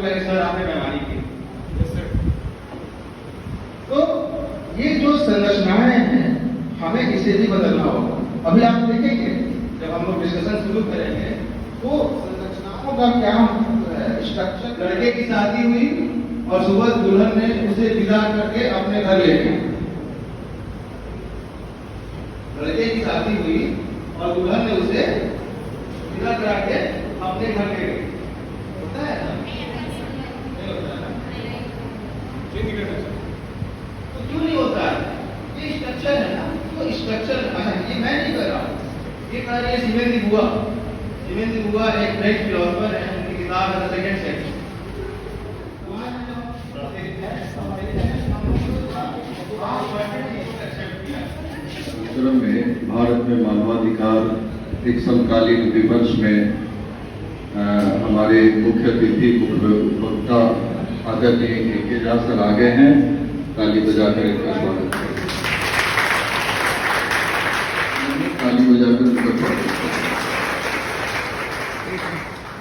मेरे सर आपने मेहमानी की। तो ये जो संरचनाएं हैं हमें इसे भी बदलना होगा। अभी आप देखेंगे जब हम लोग डिस्कशन शुरू करेंगे तो संरचनाओं का क्या स्ट्रक्चर। लड़के की शादी हुई और सुबह दुल्हन ने उसे विदा करके अपने घर ले गई। लड़के की शादी हुई और दुल्हन ने उसे विदा करा के अपने घर ले गई। होता है ना? नहीं होता है ना? तो क्यों नहीं होता है? ये स्ट्रक्चर है ना, तो स्ट्रक्चर ये मैं नहीं कर रहा हूँ, ये कह रही है सीमेंटी बुआ। सीमेंटी बुआ एक फ्रेंच फिलोसोफर है, उनकी किताब है द सेकंड सेक्स। में भारत में मानवाधिकार एक समकालीन विमर्श में हमारे मुख्य अतिथि मुख्य वक्ता आदरणीय के झा सर आ गए हैं। ताली बजाकर इनका स्वागत करें। ताली बजाकर इनका स्वागत करें।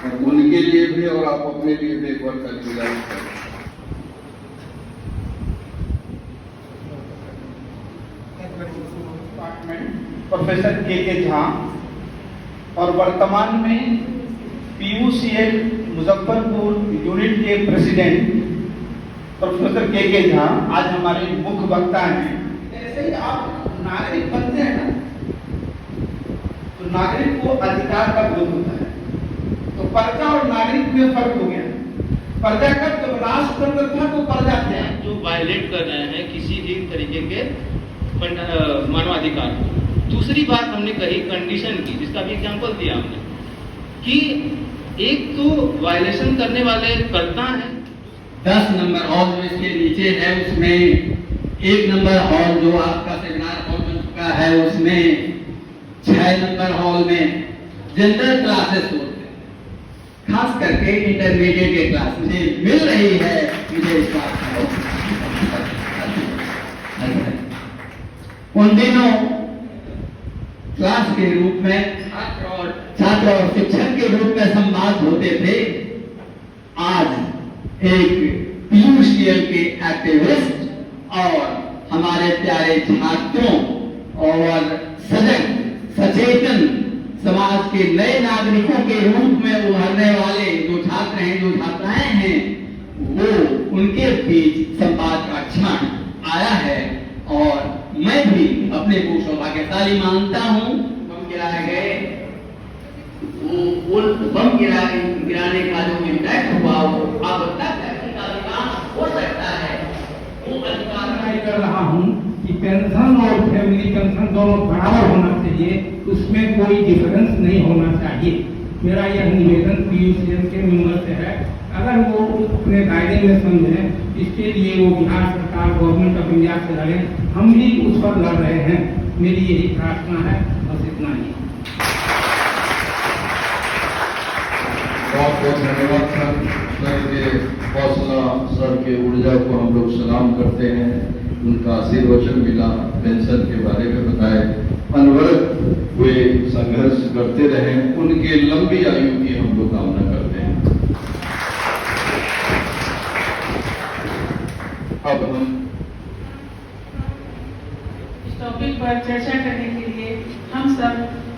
और उनके लिए भी और आप अपने लिए भी एक बार ताली बजाकर प्रोफेसर के झा और वर्तमान में पीयूसीएल मुजफ्फरपुर यूनिट के प्रेसिडेंट प्रोफेसर के झा आज हमारे मुख्य वक्ता हैं। ऐसे ही आप नागरिक बनते हैं ना, तो नागरिक को अधिकार का बोध होता है। तो प्रजा और नागरिक में फर्क हो गया। प्रजा का जब राष्ट्रतंत्र था तो प्रजा थे जो वायलेट कर रहे हैं किसी भी तरीके के मानवाधिकार। दूसरी बात हमने कही कंडीशन की, जिसका भी एग्जांपल दिया हमने कि एक तो वायलेशन करने वाले करता है 10 नंबर हॉल जो इसके नीचे है उसमें 1 नंबर हॉल जो आपका सेमिनार हॉल बन चुका है उसमें 6 नंबर हॉल में जनरल क्लासेस होते हैं, खास करके इंटरमीडिएट के क्लास मुझे मिल रही है। मुझे इस बात का उन दिनों क्लास के रूप में छात्र और शिक्षक के रूप में संवाद होते थे। आज एक पीयूसीएल के एक्टिविस्ट और हमारे प्यारे छात्रों और सजग सचेतन समाज के नए नागरिकों के रूप में उभरने वाले जो छात्र हैं जो छात्राएं हैं वो उनके बीच संवाद का क्षण आया है। और मैं भी अपने को सौभाग्यशाली मानता हूँ। बम गिराए गए, वो बम गिराने का जो इम्पैक्ट हुआ वो अब तक का विकास हो सकता है। वो अधिकार मैं कर रहा हूँ कि पेंशन और फैमिली पेंशन दोनों बराबर होना चाहिए, उसमें कोई डिफरेंस नहीं होना चाहिए। मेरा यह निवेदन पीयूसीएल के मेंबर से है। अगर वो अपने दायरे में समझें, इसके लिए वो बिहार सरकार गवर्नमेंट ऑफ इंडिया से लड़े। हम भी उस पर लड़ रहे हैं। मेरी यही प्रार्थना है, बस इतना ही। बहुत बहुत धन्यवाद सर के हौसला, सर के ऊर्जा को हम लोग सलाम करते हैं। उनका आशीर्वचन मिला, पेंशन के बारे में बताए, अनवरत वे संघर्ष करते रहे, उनके लंबी आयु की हम लोग कामना करते हैं। अब हम इस टॉपिक पर चर्चा करने के लिए हम सब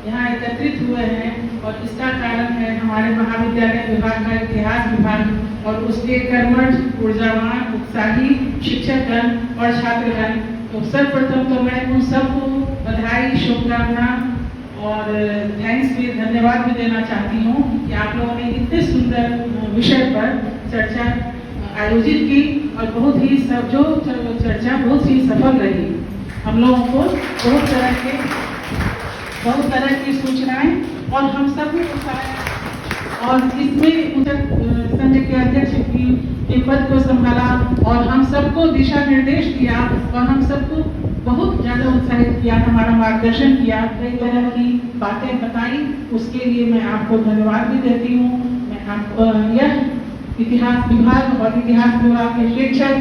यहाँ एकत्रित हुए हैं और इसका कारण है हमारे महाविद्यालय विभाग का इतिहास विभाग और उसके कर्मठ ऊर्जावान उत्साही शिक्षकगण और छात्रगण। तो सर्वप्रथम तो मैं उन सबको बधाई, शुभकामना और थैंक्स भी, धन्यवाद भी देना चाहती हूँ कि आप लोगों ने इतने सुंदर विषय पर चर्चा आयोजित की और बहुत ही जो चर्चा बहुत ही सफल रही। हम लोगों को बहुत तरह की सूचनाएं और हम सब भी और इसमें संघ के अध्यक्ष की पद को संभाला और हम सबको दिशा निर्देश दिया और हम सबको बहुत ज्यादा उत्साहित किया, हमारा मार्गदर्शन किया, कई तरह की बातें बताई। उसके लिए मैं आपको धन्यवाद भी देती हूँ। मैं आपको यह इतिहास विभाग और इतिहास विभाग के शिक्षक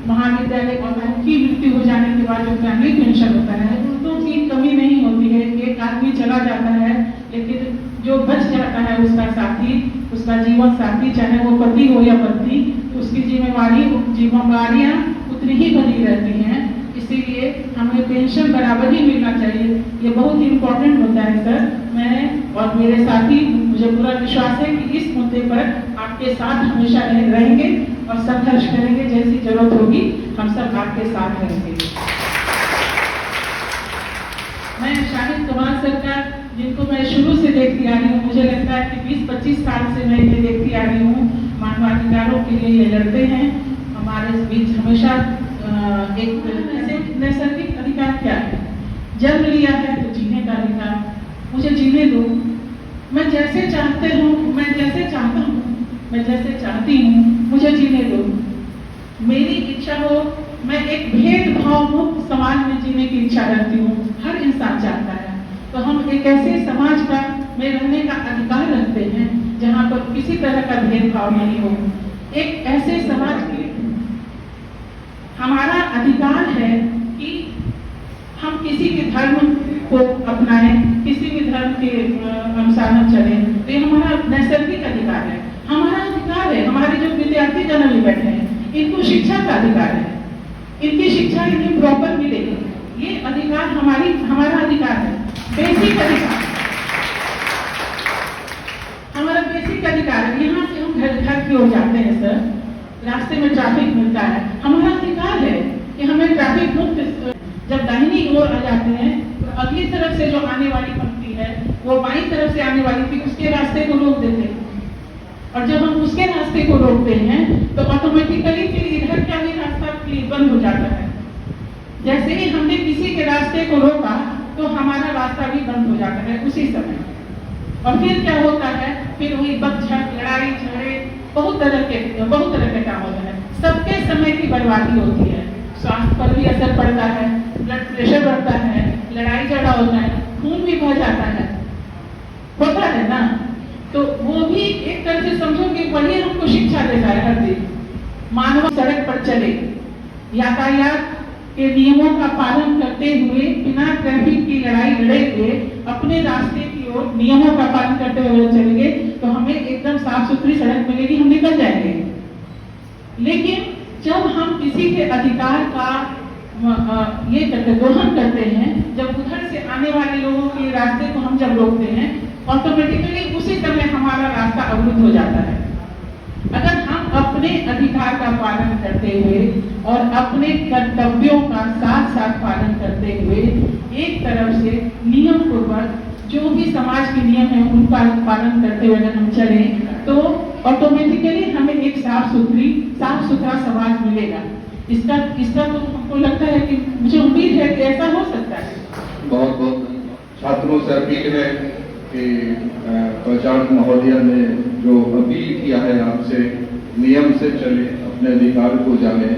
महाविद्यालय और उनकी मृत्यु हो जाने के बाद जो फैमिली पेंशन होता है उसकी कमी नहीं होती है। एक आदमी चला जाता है लेकिन जो बच जाता है उसका साथी, उसका जीवन साथी, चाहे वो पति हो या पत्नी, तो उसकी जिम्मेवारियां उतनी ही बनी रहती हैं। इसीलिए हमें पेंशन बराबर ही मिलना चाहिए, ये बहुत ही इम्पोर्टेंट होता है सर। मैं और मेरे साथी, मुझे पूरा विश्वास है कि इस मुद्दे पर आपके साथ हमेशा रहेंगे और संघर्ष करेंगे, जैसी जरूरत होगी हम सब आपके साथ रहेंगे। मैं शाहिद कमाल सर का, जिनको मैं शुरू से देखती आ रही हूँ, मुझे लगता है कि 20-25 साल से मैं इन्हें देखती आ रही हूँ, मानवाधिकारों के लिए ये लड़ते हैं। हमारे बीच हमेशा एक नैसर्गिक अधिकार क्या है, जन्म लिया है तो जीने का अधिकार, मुझे जीने दो, मैं जैसे चाहते हूँ, मैं जैसे चाहता हूँ, मैं जैसे चाहती हूँ, मुझे जीने दो। मेरी इच्छा हो, मैं एक भेदभाव मुक्त समाज में जीने की इच्छा रखती हूँ, हर इंसान चाहता है। तो हम एक ऐसे समाज का में रहने का अधिकार रखते हैं जहाँ पर किसी तरह का भेदभाव नहीं हो। एक ऐसे समाज के हमारा अधिकार है कि हम किसी के धर्म को अपनाएं, किसी भी धर्म के अनुसार हम चलें, तो ये हमारा नैसर्गिक अधिकार है, हमारा अधिकार है। हमारे जो विद्यार्थी जन में बैठे हैं, इनको शिक्षा का अधिकार है, इनकी शिक्षा इन्हें प्रॉपर मिलेगी, ये अधिकार हमारा अधिकार है, बेसिक अधिकार, हमारा बेसिक अधिकार है। यहाँ से हम घर की ओर जाते हैं सर, रास्ते में ट्रैफिक मिलता है, हमारा अधिकार है कि हमें ट्रैफिक मुक्त, जब दाहिनी ओर आ जाते हैं तो अगली तरफ से जो आने वाली पंक्ति है वो बाईं तरफ से आने वाली थी, उसके रास्ते को रोक देते हैं। और जब हम उसके रास्ते को रोकते हैं तो ऑटोमेटिकली फिर इधर का भी रास्ता बंद हो जाता है। जैसे ही हमने किसी के रास्ते को रोका तो हमारा रास्ता भी बंद हो जाता है उसी समय। और फिर क्या होता है, फिर वही बकझक, लड़ाई झगड़े, बहुत तरह के काम होता है, सबके समय की बर्बादी होती है, स्वास्थ्य पर भी असर पड़ता है, ब्लड प्रेशर बढ़ता है, लड़ाई झगड़ा होता है, खून भी बह जाता है, होता है ना। तो वो भी एक तरह से समझो कि वही हमको शिक्षा देता है हर दिन। मानव सड़क पर चले, यातायात के नियमों का पालन करते हुए, बिना ट्रैफिक की लड़ाई लड़े हुए अपने रास्ते की ओर नियमों का पालन करते हुए चलेंगे तो हमें एकदम साफ सुथरी सड़क मिलेगी, हम निकल जाएंगे। लेकिन जब हम किसी के अधिकार का दोहन करते हैं, जब उधर से आने वाले लोगों के रास्ते को हम जब रोकते हैं, ऑटोमेटिकली उसी समय हमारा रास्ता अवरुद्ध हो जाता है। अगर हम अपने अधिकार का पालन करते हुए और अपने कर्तव्यों का साथ साथ पालन करते हुए एक तरफ से नियम पूर्वक जो भी समाज के नियम है उनका पालन करते हुए अगर हम चलें तो ऑटोमेटिकली हमें एक साफ सुथरा समाज मिलेगा। इसका तो हमको लगता है कि मुझे उम्मीद है कि ऐसा हो सकता है। बहुत बहुत छात्रों से अपील है कि प्राचार्य महोदया ने जो अपील किया है आपसे, नियम से चले, अपने अधिकार को जाने,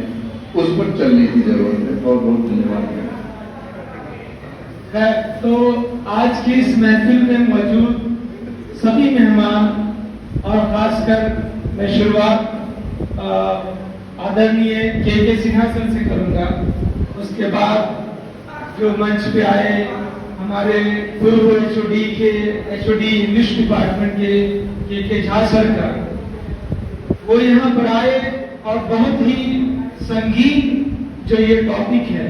उस पर चलने की जरूरत है। बहुत बहुत धन्यवाद। तो आज की इस महफिल में मौजूद सभी मेहमान और खासकर मैं शुरुआत आदरणीय के सिंहासन से करूंगा, उसके बाद जो मंच पे आए हमारे पूर्व एचओडी इंग्लिश डिपार्टमेंट के झा सर का, वो यहाँ पर आए और बहुत ही संगीन जो ये टॉपिक है